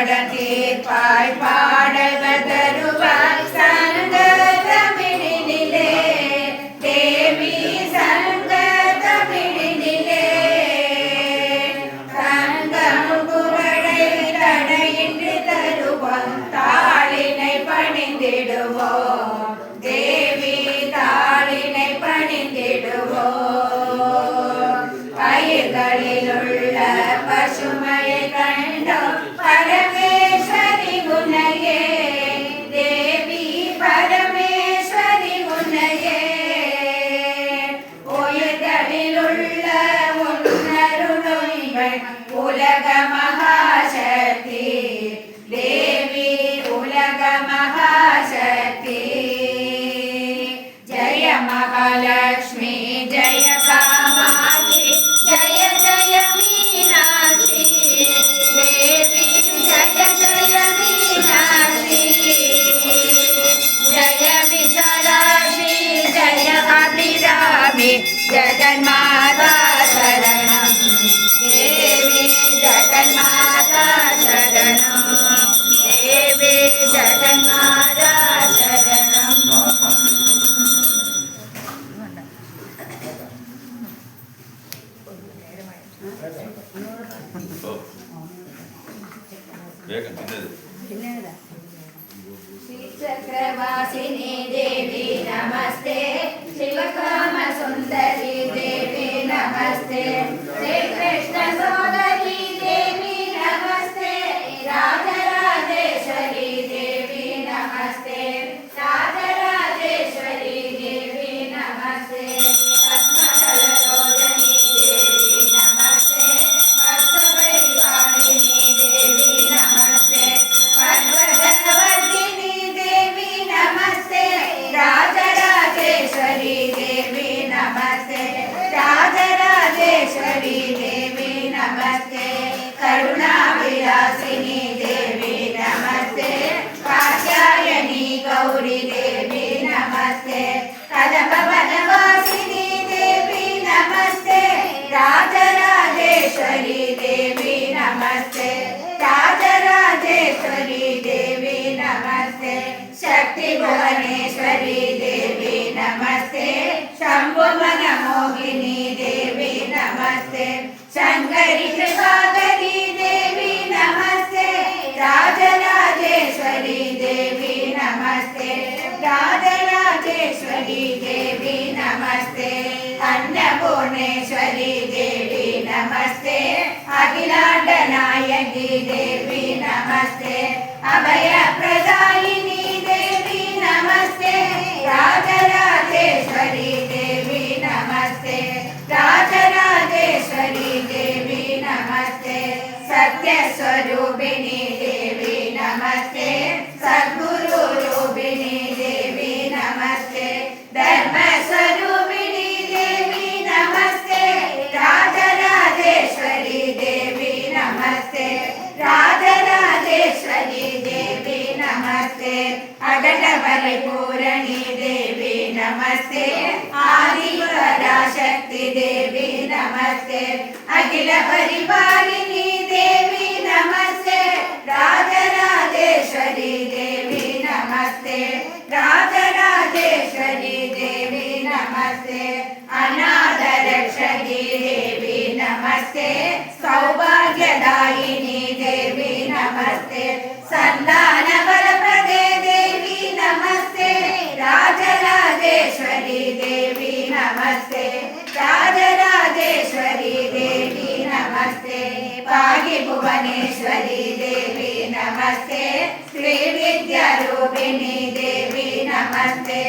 கடன் தீர்ப்பாய் பாடல் தருவாய் சங்க தமிழினிலே தேவி சங்க தமிழினிலே சங்கம் புகழை தடையின்றி தருவோம் தாளினை பணிந்திடுவோம் தேவி தாளினை பணிந்திடுவோம் பயிர்களிலுள்ள பசுமையை கண்டோம் பரமேஸ்வரி உன்னையே தேவி பரமேஸ்வரி உன்னையே உயிர்களிலுள்ள உன்னருளுங்கள் உலக மகாசக்தி தேவி உலக மகாசக்தி ஜய மகாலட்சுமி ஜய காமாட்சி ஜய ஜய மீனாட்சி தேவி ஜய ஜய மீனாட்சி ஜய விசாலாட்சி ஜய அபிராமி ஜகன்மாதா சரணம் தேவி ஜகன்மாதா சரணம் தேவி ஜகன்மாதா சரணம் श्रीचक्रवासिनी देवी नमस्ते शिवकाम सुंदरी देवी नमस्ते श्री कृष्ण सोदरी देवी नमस्ते राजराजेश्वरी देवी नमस्ते राजराजेश्वरी देवी नमस्ते पद्मकललोचनी देवी नमस्ते भक्तपरिपालिनी देवी नमस्ते पर्वतवर्धिनी देवी नमस्ते राजराजेश्वरी देवी नमस्ते राजराजेश्वरी देवी नमस्ते करुणाविलासिनी देवी नमस्ते कात्यायनी गौरी देवी नमस्ते कदम्बवनवासिनी देवी नमस्ते राजराजेश्वरी देवी नमस्ते राजराजेश्वरी देवी नमस्ते शक्ति भुवनेश्वरी देवी नमस्ते शंभु मनमोहिनी देवी नमस्ते शंकरी कृपाकरी देवी नमस्ते राजराजेश्वरी देवी नमस्ते राजराजेश्वरी देवी नमस्ते अन्नपूर्णेश्वरी देवी नमस्ते अखिलांडनायकी देवी नमस्ते अभय प्रदायिनी देवी नमस्ते राजराजेश्वरी देवी नमस्ते राजराजेश्वरी देवी नमस्ते सत्यस्वरूपिणी देवी नमस्ते सद्गुरु रूपिणी देवी नमस्ते धर्मस्वरूपिणी देवी नमस्ते राजराजेश्वरी देवी नमस्ते राजराजेश्वरी देवी नमस्ते अघट परिपूरणी देवी नमस्ते आदिपराशक्ति देवी नमस्ते अखिल परिपालिनी देवी नमस्ते राजराजेश्वरी देवी नमस्ते राजराजेश्वरी देवी नमस्ते अनाथ रक्षकी देवी नमस्ते सौभाग्यदायिनी देवी नमस्ते संतान बलप्रदे देवी नमस्ते राजराजेश्वरी देवी नमस्ते राजराजेश्वरी देवी नमस्ते भाग्य भुवनेश्वरी देवी नमस्ते श्री विद्यारूपिणी देवी नमस्ते